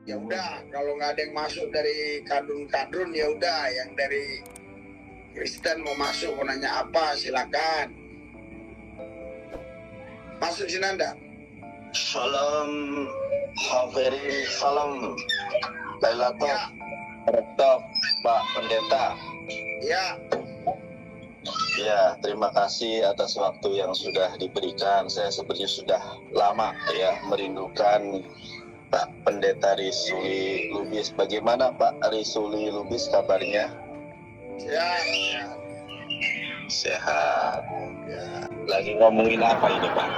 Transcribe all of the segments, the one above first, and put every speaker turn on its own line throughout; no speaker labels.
Ya udah, kalau nggak ada yang masuk dari kadrun-kadrun ya udah, yang dari Kristen mau masuk mau nanya apa silakan. Masuk Sinanda.
Salam Hafirin, salam Lailatul
Ya.
Rektor Pak Pendeta.
Ya.
Ya, terima kasih atas waktu yang sudah diberikan. Saya sebenarnya sudah lama ya merindukan Pak Pendeta Risuli Lubis. Bagaimana Pak Risuli Lubis kabarnya?
Sehat.
Sehat.
Ya.
Lagi ngomongin apa ini Pak?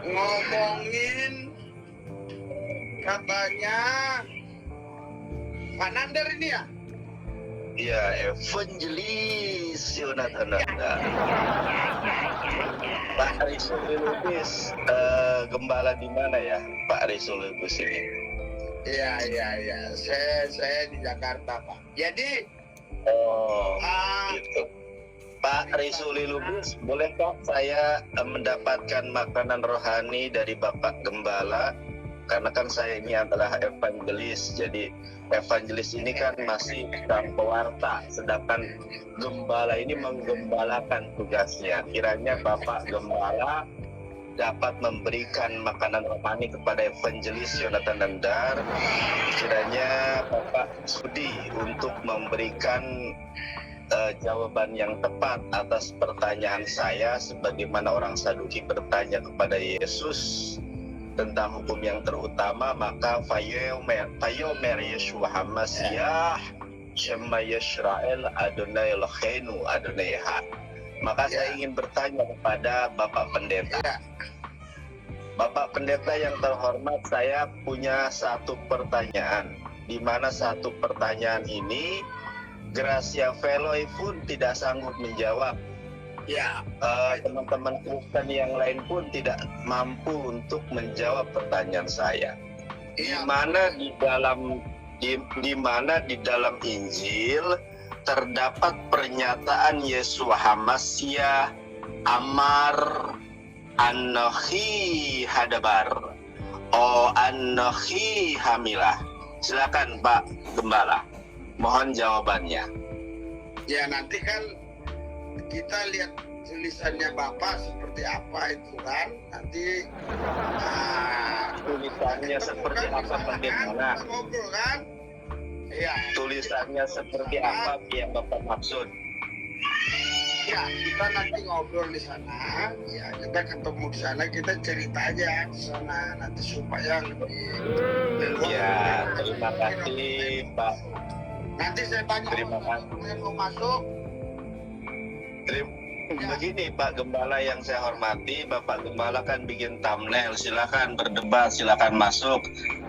Ngomongin katanya Pak Nandar ini ya?
Iya, Evangelis Yonatan Nanda. Pak Risuli Lubis, gembala di mana ya Pak Risuli Lubis ini?
Iya. Saya di Jakarta, Pak. Jadi,
gitu. Pak Risuli Lubis, bolehkah saya mendapatkan makanan rohani dari Bapak Gembala? Karena kan saya ini adalah evangelis, jadi evangelis ini kan masih sang pewarta, sedangkan gembala ini menggembalakan tugasnya. Kiranya Bapak Gembala dapat memberikan makanan rohani kepada evangelis Yonatan Nandar. Kiranya Bapak sudi untuk memberikan jawaban yang tepat atas pertanyaan saya, sebagaimana orang Saduki bertanya kepada Yesus tentang hukum yang terutama, maka Fayomer Yeshua Hamasyah Shema Yisrael Adonai Eloheinu Adonai Echad. Maka saya ingin bertanya kepada Bapak Pendeta. Bapak Pendeta yang terhormat, saya punya satu pertanyaan, di mana satu pertanyaan ini Gracia Veloy pun tidak sanggup menjawab.
ya,
Teman-teman Kristen yang lain pun tidak mampu untuk menjawab pertanyaan saya. Di mana di dalam Injil terdapat pernyataan Yeshua Hamasyah Amar Anochi Hadabar Anochi Hamilah. Silakan Pak Gembala, mohon jawabannya.
Ya, nanti kan kita lihat tulisannya Bapak seperti apa itu kan. Nanti
tulisannya seperti apa, bagaimana?
Kita ngobrol kan? Iya.
Tulisannya seperti apa yang Bapak maksud?
Ya, kita nanti ngobrol di sana. Ya, kita ketemu di sana, kita cerita aja di sana nanti supaya lebih leluasa.
Ya, terima kasih Pak.
Nanti saya tanya
Terima kasih.
yang mau masuk.
Begini Pak Gembala yang saya hormati, Bapak Gembala kan bikin thumbnail, silakan berdebat, silakan masuk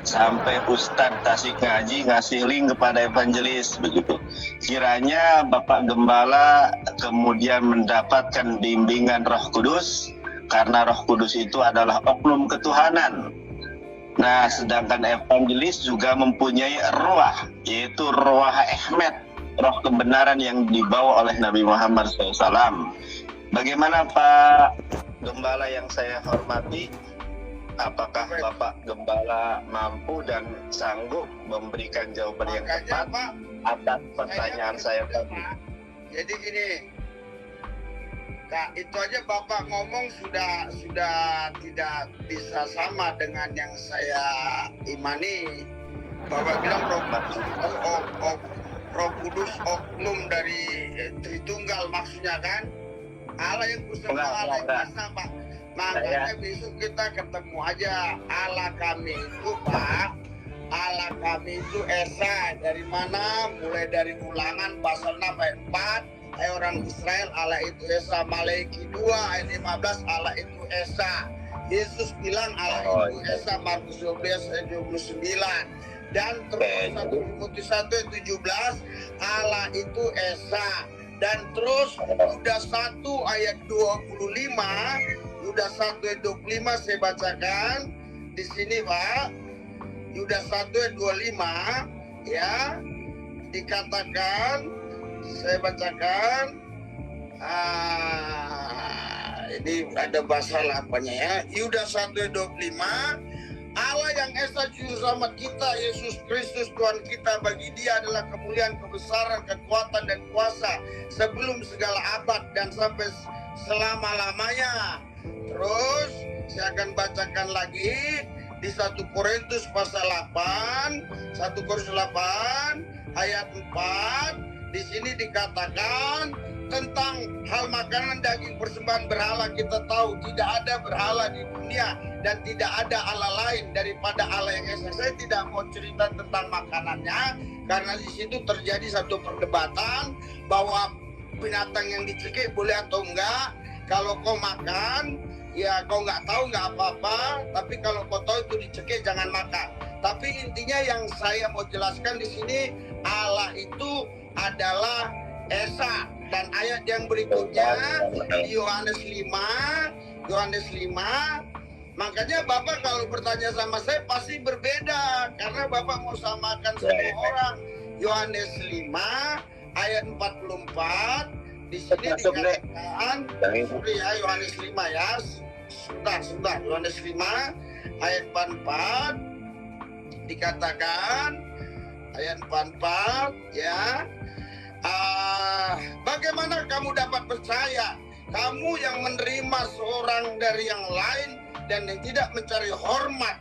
sampai Ustadz Tasik Ngaji ngasih link kepada evangelis begitu. Kiranya Bapak Gembala kemudian mendapatkan bimbingan Roh Kudus, karena Roh Kudus itu adalah oknum ketuhanan. Nah, sedangkan evangelis juga mempunyai ruah, yaitu ruah Ahmed, roh kebenaran yang dibawa oleh Nabi Muhammad SAW. Bagaimana Pak Gembala yang saya hormati? Apakah Bapak Gembala mampu dan sanggup memberikan jawaban yang tepat atas pertanyaan saya tadi?
Jadi gini, Kak, itu aja Bapak ngomong sudah tidak bisa sama dengan yang saya imani. Bapak bilang Roh Kudus oknum dari Tritunggal maksudnya kan? Allah yang bersama Allah yang esa, Pak. Makanya besok kita ketemu aja. Allah kami itu, Pak, Allah kami itu esa. Dari mana? Mulai dari Ulangan pasal 6 ayat 4. Hai orang Israel, Allah itu esa. Malaiki 2 ayat 15, Allah itu esa. Yesus bilang Allah itu esa. Markus 12 ayat 29. Dan terus 1 Timotius 1 ayat 17, Allah itu esa. Dan terus Yudas 1 ayat 25, Yudas 1 ayat 25 saya bacakan di sini Pak. Yudas 1 ayat 25 ya, dikatakan, saya bacakan, ini ada bahasa apanya ya. Yudas 1 ayat 25, Allah yang Esa Juru Selamat kita, Yesus Kristus Tuhan kita, bagi Dia adalah kemuliaan, kebesaran, kekuatan, dan kuasa sebelum segala abad dan sampai selama-lamanya. Terus saya akan bacakan lagi di 1 Korintus pasal 8, 1 Korintus 8 ayat 4. Di sini dikatakan tentang hal makanan daging persembahan berhala. Kita tahu tidak ada berhala di dunia dan tidak ada Allah lain daripada Allah yang Esa. Saya tidak mau cerita tentang makanannya karena di situ terjadi satu perdebatan bahwa binatang yang dicekik boleh atau enggak. Kalau kau makan, ya kau nggak tahu nggak apa-apa. Tapi kalau kau tahu itu dicekik, jangan makan. Tapi intinya yang saya mau jelaskan di sini, Allah itu adalah Esa. Dan ayat yang berikutnya di Yohanes 5, makanya Bapak kalau bertanya sama saya pasti berbeda karena Bapak mau samakan semua orang. Yohanes 5 ayat 44 di sini dikatakan, Yohanes 5 ya. Sebentar. Yohanes 5 ayat 44 dikatakan, ayat 44 ya. Bagaimana kamu dapat percaya, kamu yang menerima seorang dari yang lain dan yang tidak mencari hormat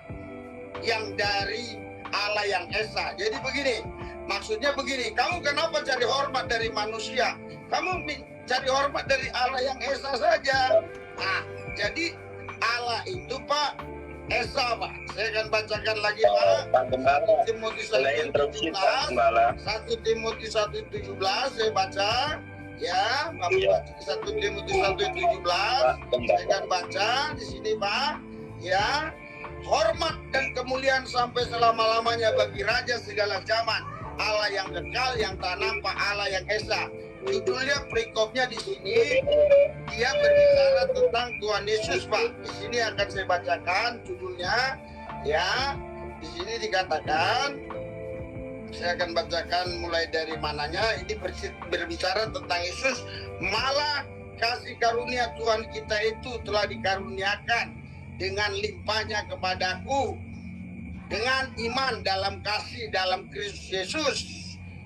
yang dari Allah yang Esa? Jadi begini, maksudnya begini, kamu kenapa cari hormat dari manusia? Kamu cari hormat dari Allah yang Esa saja. Nah, jadi Allah itu Pak Esa, Pak. Saya akan bacakan lagi, Pak. Timotius 1:17. 1 Timotius 1:17 saya baca. Ya, Bapak. 1 Timotius 1:17. Saya akan baca di sini, Pak. Ya. Hormat dan kemuliaan sampai selama-lamanya bagi Raja segala zaman, Allah yang kekal, yang tak nampak, Allah yang Esa. Judulnya perikopnya di sini dia berbicara tentang Tuhan Yesus, Pak. Di sini akan saya bacakan judulnya, ya. Di sini dikatakan, saya akan bacakan mulai dari mananya. Ini berbicara tentang Yesus. Malah kasih karunia Tuhan kita itu telah dikaruniakan dengan limpahnya kepadaku dengan iman dalam kasih dalam Kristus Yesus.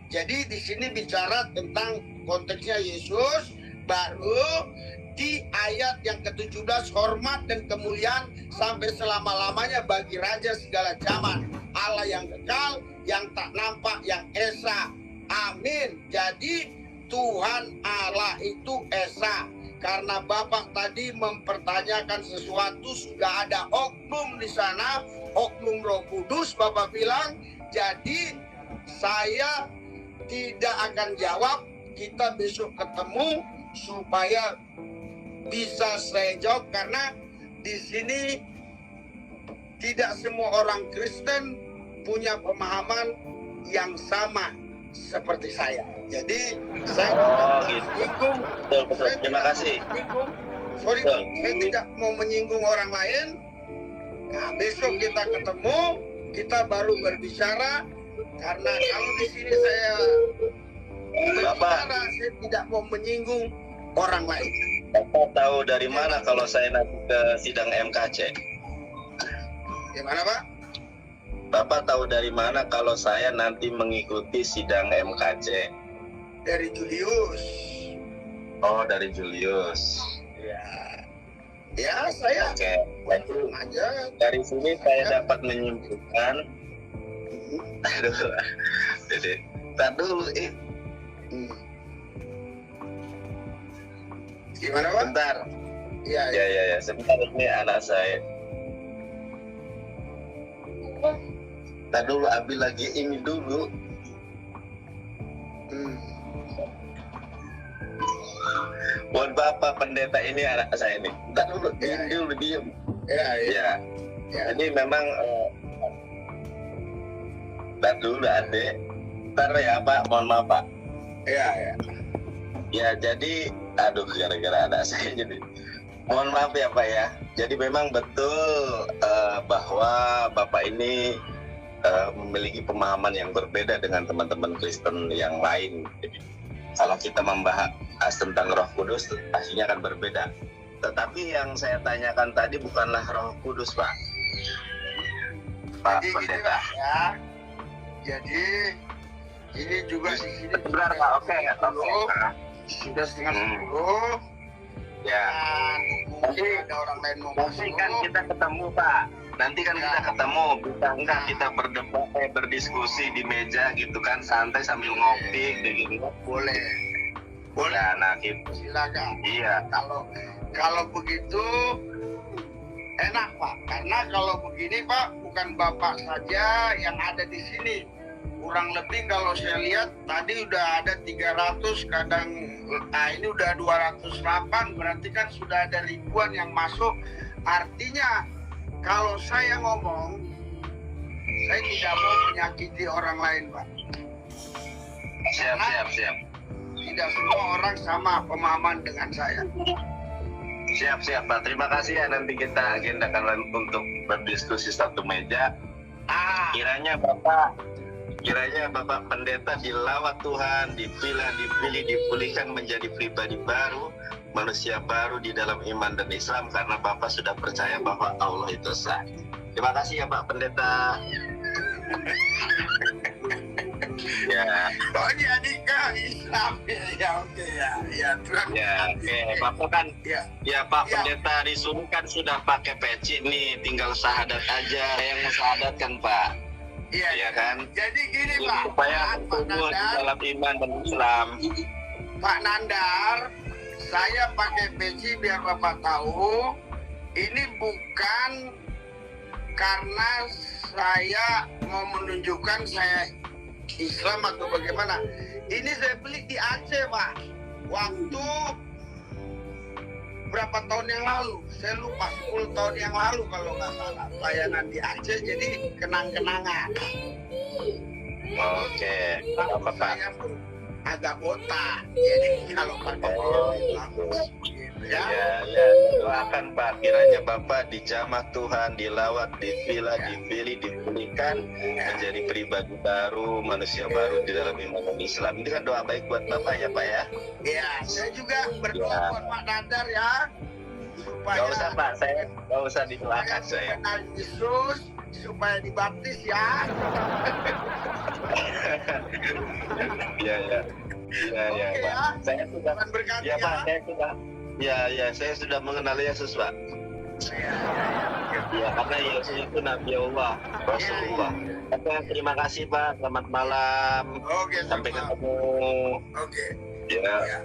Jadi di sini bicara tentang konteksnya Yesus, baru di ayat yang ke-17 hormat dan kemuliaan sampai selama-lamanya bagi Raja segala zaman, Allah yang kekal, yang tak nampak, yang Esa. Amin. Jadi Tuhan Allah itu Esa. Karena Bapak tadi mempertanyakan sesuatu, sudah ada oknum di sana, oknum Roh Kudus, Bapak bilang. Jadi saya tidak akan jawab, kita besok ketemu supaya bisa saya jawab, karena di sini tidak semua orang Kristen punya pemahaman yang sama seperti saya. Jadi saya menyinggung,
terima kasih.
Saya tidak mau menyinggung orang lain. Nah, besok kita ketemu, kita baru berbicara. Karena kalau di sini saya berbicara, saya tidak mau menyinggung orang lain.
Bapak tahu dari mana kalau saya nanti ke sidang MKC?
Gimana, Pak?
Bapak tahu dari mana kalau saya nanti mengikuti sidang MKC?
Dari Julius.
Oh, dari Julius.
Ya saya
Oke.
aja.
Dari sini saya dapat menyimpulkan. Aduh, jadi tar dulu.
Gimana, Pak?
Bentar.
Ya.
Sebentar, ini anak saya. Tar dulu, ambil lagi ini dulu. Buat Bapak pendeta ini anak saya ini. Tar dulu, diem. Ya. Jadi memang tar dulu adek. Ntar ya Pak, mohon maaf Pak.
Ya.
Ya jadi, aduh gara-gara anak saya jadi. Mohon maaf ya Pak ya. Jadi memang betul bahwa Bapak ini memiliki pemahaman yang berbeda dengan teman-teman Kristen yang lain. Jadi, kalau kita membahas tentang Roh Kudus, pastinya akan berbeda. Tetapi yang saya tanyakan tadi bukanlah Roh Kudus, Pak. Pak
Jadi gini
Pendeta.
Pak ya. Jadi ini juga di sini
Sebentar Pak, oke.
sudah setengah
Hmm.
10.
Ya.
Dan mungkin ada orang lain mau
Nanti
masuk.
kan kita ketemu Pak. Nanti kan
Ya.
kita ketemu, bisa enggak kita berdebat, berdiskusi di meja gitu kan, santai sambil ngopi, gitu.
Boleh. Boleh.
Nah, gitu.
Silakan.
Iya.
Kalau begitu enak Pak, karena kalau begini Pak bukan Bapak saja yang ada di sini. Kurang lebih kalau saya lihat tadi udah ada 300, kadang ini udah 208, berarti kan sudah ada ribuan yang masuk. Artinya kalau saya ngomong, saya tidak mau menyakiti orang lain Pak.
Siap.
Tidak semua orang sama pemahaman dengan saya.
Siap Pak. Terima kasih ya, nanti kita agendakan untuk berdiskusi satu meja. Kiranya Bapak Pendeta dilawat Tuhan, dipilih, dipulihkan menjadi pribadi baru, manusia baru di dalam iman dan Islam, karena Bapak sudah percaya bahwa Allah itu esa. Terima kasih ya Pak Pendeta. Ya.
Oh jadi ke Islam ya, oke ya.
Ya, oke. Bapak kan,
Ya.
Pak
Ya.
Pendeta Risuli kan sudah pakai peci nih, tinggal syahadat aja. Yang mau syahadat kan Pak,
Iya
ya kan?
Jadi gini Pak,
Supaya
Pak
tumbuh di
Nandar,
dalam iman dan Islam.
Pak Nandar, saya pakai peci biar Bapak tahu, ini bukan karena saya mau menunjukkan saya Islam atau bagaimana. Ini saya beli di Aceh Pak, waktu berapa tahun yang lalu, saya lupa, 10 tahun yang lalu kalau nggak salah, layanan di Aceh, jadi kenang-kenangan.
Oke, apa Pak?
Saya pun agak botak, jadi kalau pakai itu bagus, gitu ya.
Ya, doakan Pak, kiranya Bapak dijamah Tuhan, dilawat, dipilih, dipulihkan, menjadi pribadi baru, manusia baru di dalam iman dan Islam. Ini kan doa baik buat Bapak ya Pak ya?
Ya, saya juga berdoa
Ya.
buat Pak Nandar ya, supaya
Gak usah Pak, saya gak usah didoakan saya.
mengenal Yesus, supaya dibaptis ya.
Iya,
Oke,
Pak.
ya.
Saya sudah,
Tuhan berkati
ya Pak,
ya.
saya sudah, saya sudah mengenal Yesus Pak. Ya, karena Yesus itu Nabi Allah, Rasulullah. Oke, terima kasih Pak. Selamat malam.
Oke,
Sampai
sama.
ketemu.
Oke.
Ya.
Ya.